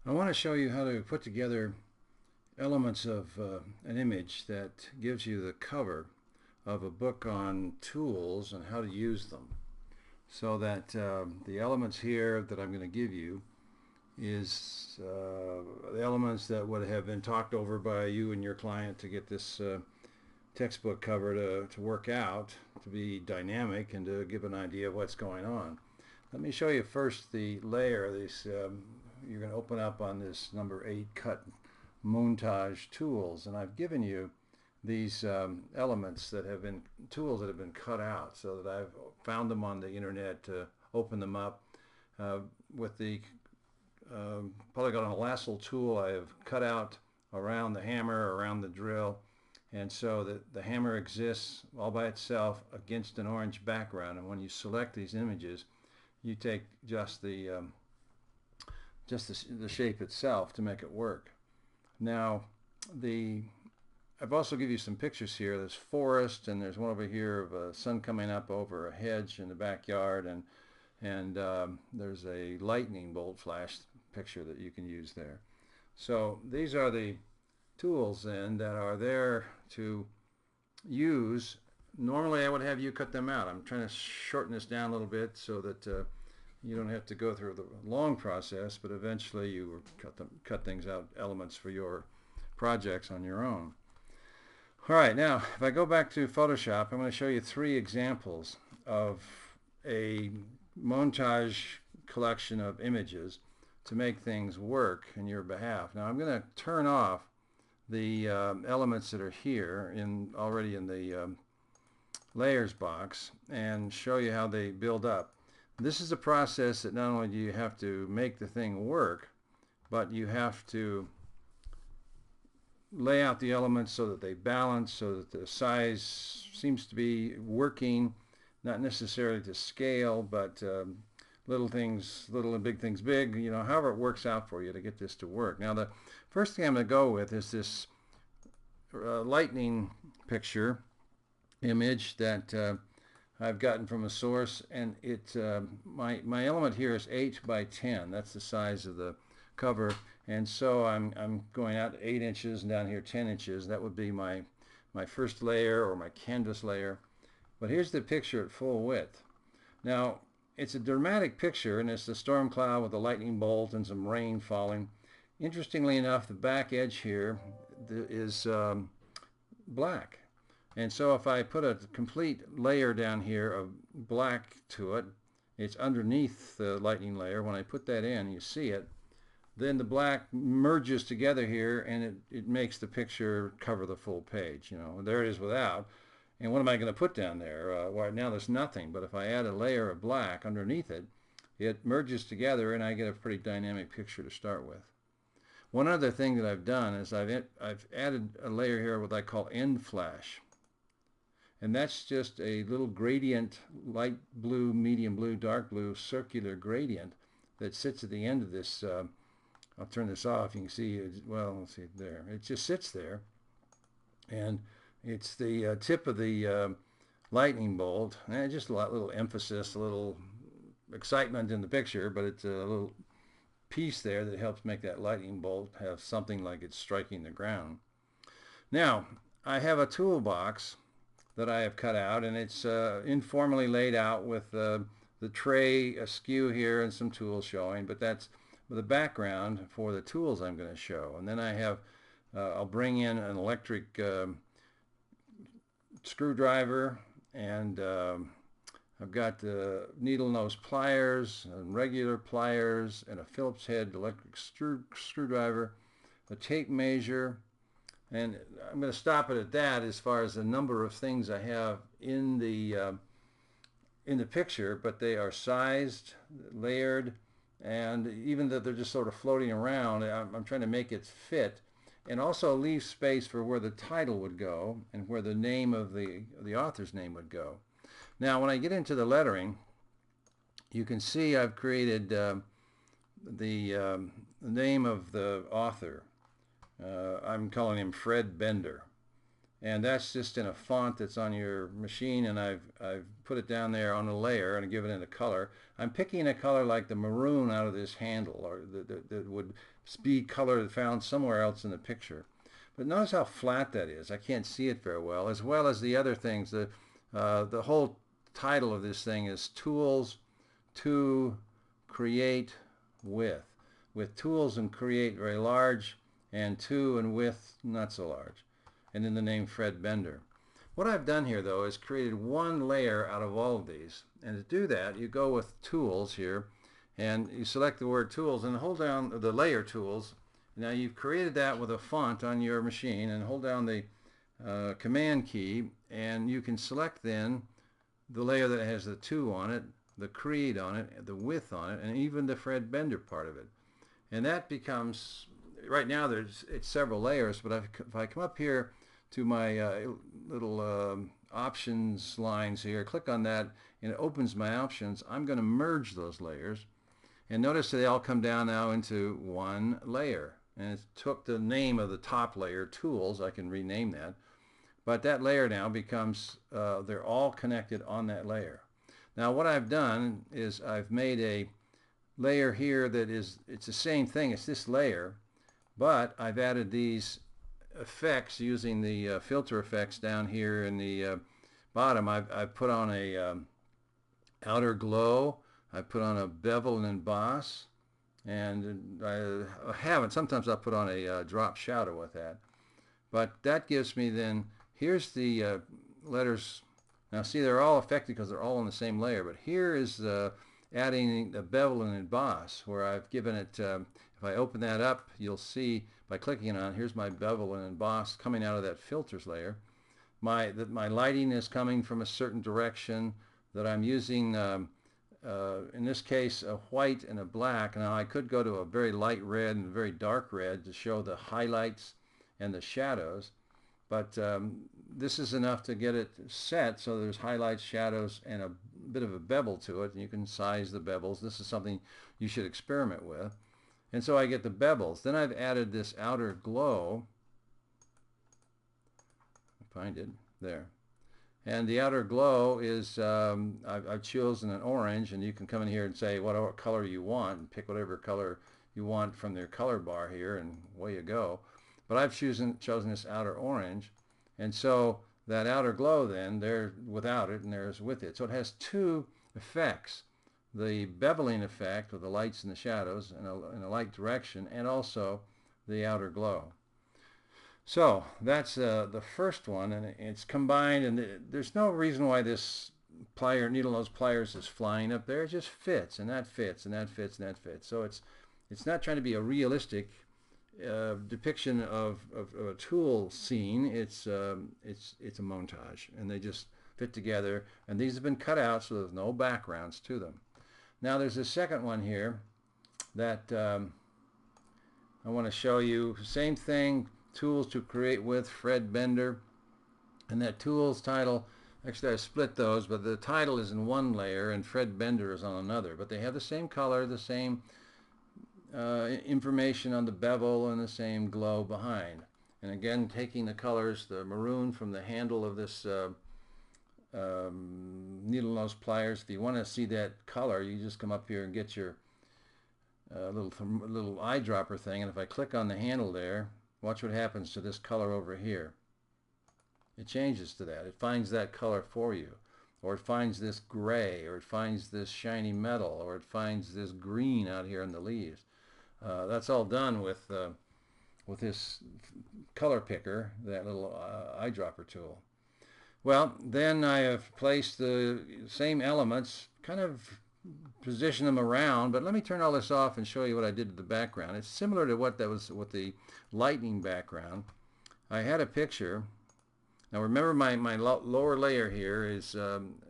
I want to show you how to put together elements of an image that gives you the cover of a book on tools and how to use them. So that the elements here that I'm going to give you is the elements that would have been talked over by you and your client to get this textbook cover to work out, to be dynamic and to give an idea of what's going on. Let me show you first the layer. You're going to open up on this number 8 cut montage tools, and I've given you these elements that have been tools that have been cut out, so that I've found them on the internet to open them up with the polygonal lasso tool. I have cut out around the hammer, around the drill, and so the hammer exists all by itself against an orange background. And when you select these images, you take just the shape itself to make it work. Now, I've also given you some pictures here. There's forest, and there's one over here of a sun coming up over a hedge in the backyard, and there's a lightning bolt flash picture that you can use there. So these are the tools then that are there to use. Normally I would have you cut them out. I'm trying to shorten this down a little bit so that you don't have to go through the long process, but eventually you cut things out, elements for your projects on your own. All right, now if I go back to Photoshop, I'm going to show you 3 examples of a montage collection of images to make things work in your behalf. Now I'm going to turn off the elements that are here already in the layers box and show you how they build up. This is a process that not only do you have to make the thing work, but you have to lay out the elements so that they balance, so that the size seems to be working, not necessarily to scale, but little things little and big things big, however it works out for you to get this to work. Now the first thing I'm going to go with is this lightning picture image that I've gotten from a source, and my element here is 8 by 10. That's the size of the cover, and so I'm going out 8 inches and down here 10 inches. That would be my first layer, or my canvas layer. But here's the picture at full width. Now it's a dramatic picture, and it's the storm cloud with a lightning bolt and some rain falling. Interestingly enough, the back edge here is black. And so if I put a complete layer down here of black to it, it's underneath the lightning layer. When I put that in, you see it. Then the black merges together here, and it makes the picture cover the full page. There it is without. And what am I going to put down there? Well, now there's nothing. But if I add a layer of black underneath it, it merges together, and I get a pretty dynamic picture to start with. One other thing that I've done is I've added a layer here what I call end flash. And that's just a little gradient, light blue, medium blue, dark blue, circular gradient that sits at the end of this. I'll turn this off. You can see, well, let's see there. It just sits there. And it's the tip of the lightning bolt. And just a little emphasis, a little excitement in the picture, but it's a little piece there that helps make that lightning bolt have something like it's striking the ground. Now, I have a toolbox that I have cut out, and it's informally laid out with the tray askew here and some tools showing, but that's the background for the tools I'm going to show. And then I have, I'll bring in an electric screwdriver, and I've got the needle nose pliers and regular pliers and a Phillips head electric screwdriver, a tape measure, and I'm going to stop it at that as far as the number of things I have in the picture, but they are sized, layered, and even though they're just sort of floating around, I'm trying to make it fit, and also leave space for where the title would go and where the name of the author's name would go. Now when I get into the lettering, you can see I've created the name of the author. I'm calling him Fred Bender. and that's just in a font that's on your machine, and I've put it down there on a layer and given it a color. I'm picking a color like the maroon out of this handle, or that would be color found somewhere else in the picture. But notice how flat that is. I can't see it very well as the other things. The whole title of this thing is Tools to Create with tools and create very large, and to and with not so large, and in the name Fred Bender. What I've done here though is created one layer out of all of these, and to do that you go with tools here and you select the word tools and hold down the layer tools. Now you've created that with a font on your machine, and hold down the command key, and you can select then the layer that has the to on it, the create on it, the width on it, and even the Fred Bender part of it. And that becomes, right now it's several layers, but if I come up here to my little options lines here, click on that, and it opens my options. I'm going to merge those layers, and notice they all come down now into one layer, and it took the name of the top layer, tools. I can rename that, but that layer now becomes, they're all connected on that layer. Now what I've done is I've made a layer here that is, it's the same thing, it's this layer, but I've added these effects using the filter effects down here in the bottom. I've put on a outer glow, I put on a bevel and emboss, and I haven't, sometimes I'll put on a drop shadow with that. But that gives me then, here's the letters. Now see, they're all affected because they're all on the same layer, but here is adding the bevel and emboss, where I've given it, if I open that up, you'll see by clicking on it, here's my bevel and emboss coming out of that filters layer. My lighting is coming from a certain direction, that I'm using, in this case, a white and a black. Now I could go to a very light red and a very dark red to show the highlights and the shadows, but this is enough to get it set so there's highlights, shadows, and a bit of a bevel to it, and you can size the bevels. This is something you should experiment with. And so I get the bevels. Then I've added this outer glow. Find it there. And the outer glow is, I've chosen an orange, and you can come in here and say what color you want and pick whatever color you want from their color bar here, and away you go. But I've chosen this outer orange, and so that outer glow then, there's without it and there's with it. So it has two effects: the beveling effect with the lights and the shadows in a light direction, and also the outer glow. So that's the first one, and it's combined, and there's no reason why this plier, needle nose pliers, is flying up there. It just fits, and that fits, and that fits, and that fits. So it's not trying to be a realistic depiction of a tool scene. It's a montage, and they just fit together, and these have been cut out so there's no backgrounds to them. Now there's a second one here that I want to show you. Same thing, tools to create with, Fred Bender, and that tools title, actually I split those, but the title is in one layer and Fred Bender is on another, but they have the same color, the same information on the bevel, and the same glow behind. And again, taking the colors, the maroon from the handle of this needle nose pliers. If you want to see that color, you just come up here and get your little eyedropper thing, and if I click on the handle there, watch what happens to this color over here. It changes to that. It finds that color for you, or it finds this gray, or it finds this shiny metal, or it finds this green out here in the leaves. That's all done with this color picker, that little eyedropper tool. Well, then I have placed the same elements, kind of position them around, but let me turn all this off and show you what I did to the background. It's similar to what that was with the lightning background. I had a picture. Now remember, my lower layer here is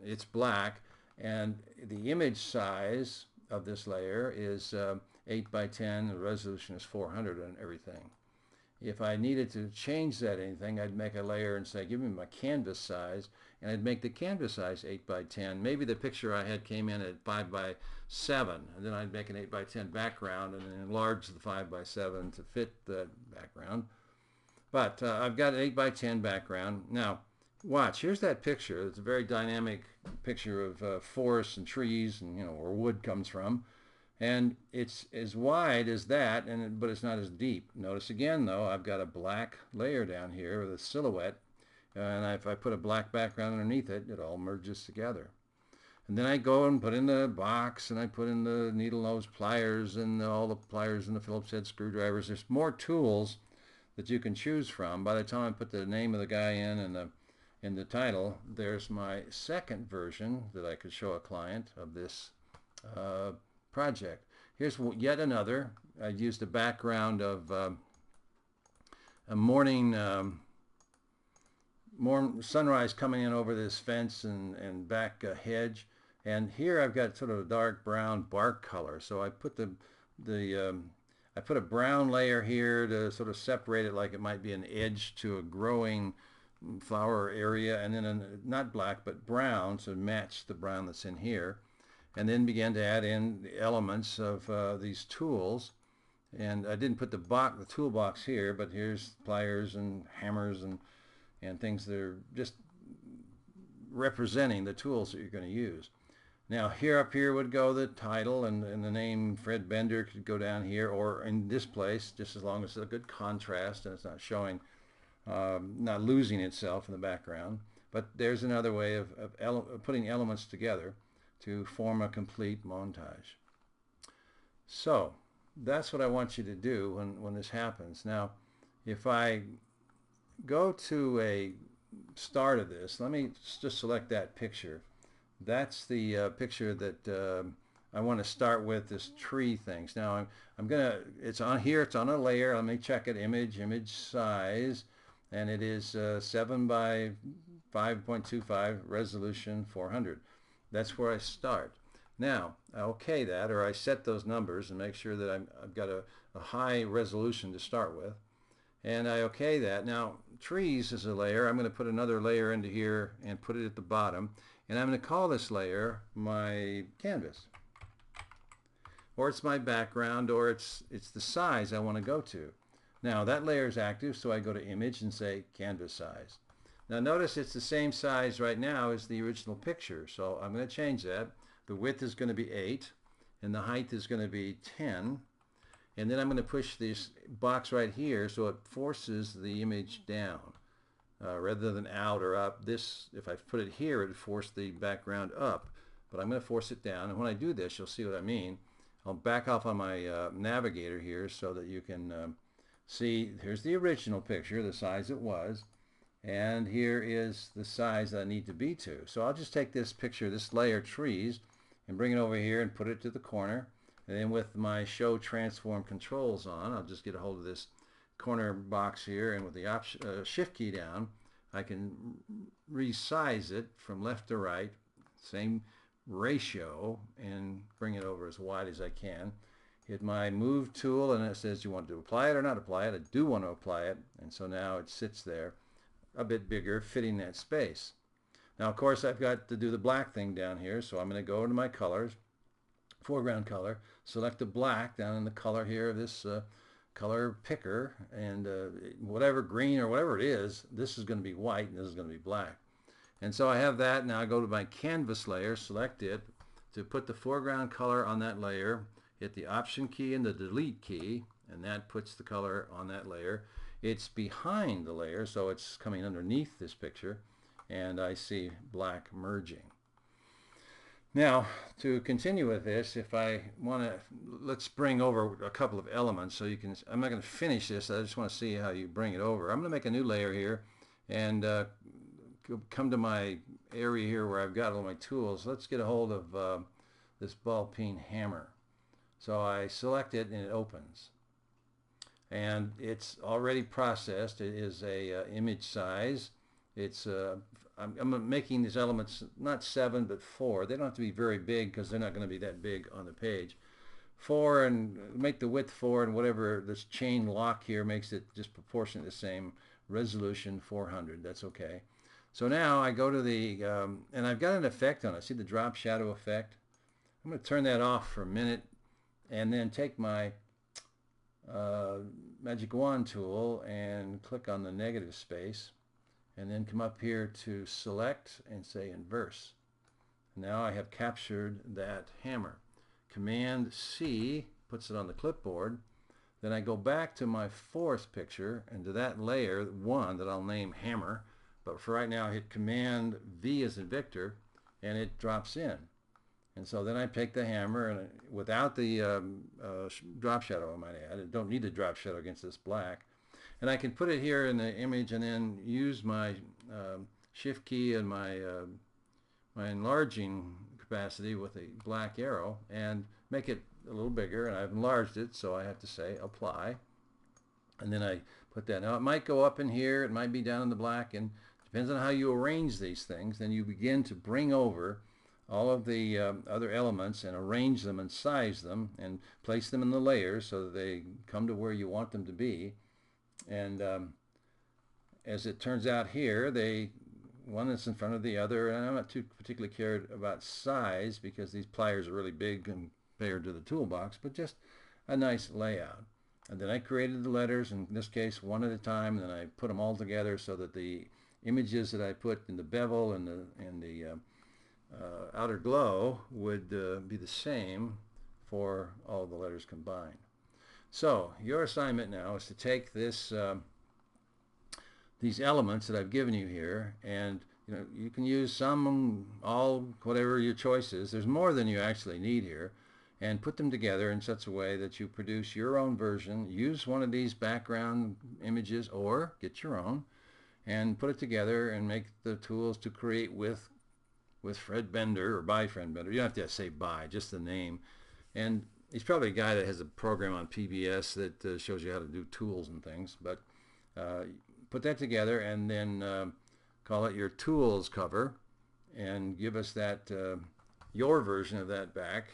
it's black, and the image size of this layer is 8 by 10. The resolution is 400 and everything. If I needed to change that anything, I'd make a layer and say, give me my canvas size, and I'd make the canvas size 8 by 10. Maybe the picture I had came in at 5 by 7, and then I'd make an 8 by 10 background and then enlarge the 5 by 7 to fit that background. But I've got an 8 by 10 background. Now, watch. Here's that picture. It's a very dynamic picture of forests and trees, and where wood comes from. And it's as wide as that, but it's not as deep. Notice again, though, I've got a black layer down here with a silhouette, and if I put a black background underneath it, it all merges together. And then I go and put in the box, and I put in the needle nose pliers and all the pliers and the Phillips head screwdrivers. There's more tools that you can choose from. By the time I put the name of the guy in the title, there's my second version that I could show a client of this project. Here's yet another. I used a background of a morning sunrise coming in over this fence and back hedge. And here I've got sort of a dark brown bark color. So I put I put a brown layer here to sort of separate it like it might be an edge to a growing flower area, and then not black but brown, so match the brown that's in here, and then began to add in the elements of these tools. And I didn't put the toolbox here, but here's pliers and hammers and things that are just representing the tools that you're going to use. Now up here would go the title, and the name Fred Bender could go down here or in this place, just as long as it's a good contrast and it's not showing, not losing itself in the background. But there's another way of putting elements together to form a complete montage. So that's what I want you to do when this happens. Now, if I go to a start of this, let me just select that picture. That's the picture that I want to start with, this tree things. Now it's on here, it's on a layer. Let me check it, image size, and it is 7 by 5.25, resolution 400. That's where I start. Now, I OK that, or I set those numbers and make sure that I've got a high resolution to start with. And I OK that. Now, trees is a layer. I'm going to put another layer into here and put it at the bottom. And I'm going to call this layer my canvas. Or it's my background, or it's the size I want to go to. Now, that layer is active, so I go to Image and say Canvas Size. Now, notice it's the same size right now as the original picture, so I'm going to change that. The width is going to be 8, and the height is going to be 10. And then I'm going to push this box right here so it forces the image down. Rather than out or up, if I put it here, it would force the background up. But I'm going to force it down. And when I do this, you'll see what I mean. I'll back off on my navigator here so that you can see. Here's the original picture, the size it was. And here is the size that I need to be to. So I'll just take this picture, this layer trees, and bring it over here and put it to the corner. And then with my Show Transform controls on, I'll just get a hold of this corner box here, and with the Shift key down, I can resize it from left to right, same ratio, and bring it over as wide as I can. Hit my Move tool, and it says you want to apply it or not apply it. I do want to apply it, and so now it sits there a bit bigger, fitting that space. Now, of course, I've got to do the black thing down here, so I'm going to go into my colors, foreground color, select the black down in the color here of this color picker, and whatever green or whatever it is, this is going to be white and this is going to be black. And so I have that. Now I go to my canvas layer, select it, to put the foreground color on that layer, hit the Option key and the Delete key, and that puts the color on that layer. It's behind the layer, so it's coming underneath this picture, and I see black merging. Now, to continue with this, if I want to, let's bring over a couple of elements so you can, I'm not going to finish this, I just want to see how you bring it over. I'm going to make a new layer here and come to my area here where I've got all my tools. Let's get a hold of this ball peen hammer. So I select it and it opens. And it's already processed. It is a image size. It's I'm making these elements not 7 but 4. They don't have to be very big because they're not going to be that big on the page. 4, and make the width 4, and whatever this chain lock here makes it just proportionate the same, resolution 400. That's okay. So now I go to the and I've got an effect on it. See the drop shadow effect? I'm going to turn that off for a minute and then take my magic wand tool and click on the negative space, and then come up here to select and say inverse. Now I have captured that hammer. Command C puts it on the clipboard. Then I go back to my fourth picture and to that layer 1 that I'll name hammer, but for right now I hit Command V as in Victor, and it drops in. And so then I take the hammer, and without the drop shadow, I might add, I don't need the drop shadow against this black, and I can put it here in the image and then use my shift key and my enlarging capacity with a black arrow and make it a little bigger, and I've enlarged it, so I have to say apply, and then I put that. Now it might go up in here, it might be down in the black, and depends on how you arrange these things. Then you begin to bring over all of the other elements and arrange them and size them and place them in the layers so that they come to where you want them to be. And as it turns out here, one is in front of the other, and I'm not too particularly cared about size because these pliers are really big compared to the toolbox, but just a nice layout. And then I created the letters, in this case one at a time, and then I put them all together so that the images that I put in the bevel and the outer glow would be the same for all the letters combined. So your assignment now is to take this these elements that I've given you here, and you can use some, all, whatever your choice is. There's more than you actually need here, and put them together in such a way that you produce your own version. Use one of these background images or get your own and put it together and make the tools to create with Fred Bender, or by Fred Bender. You don't have to say by, just the name. And he's probably a guy that has a program on PBS that shows you how to do tools and things. But put that together and then call it your tools cover and give us that your version of that back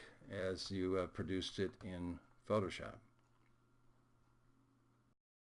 as you produced it in Photoshop.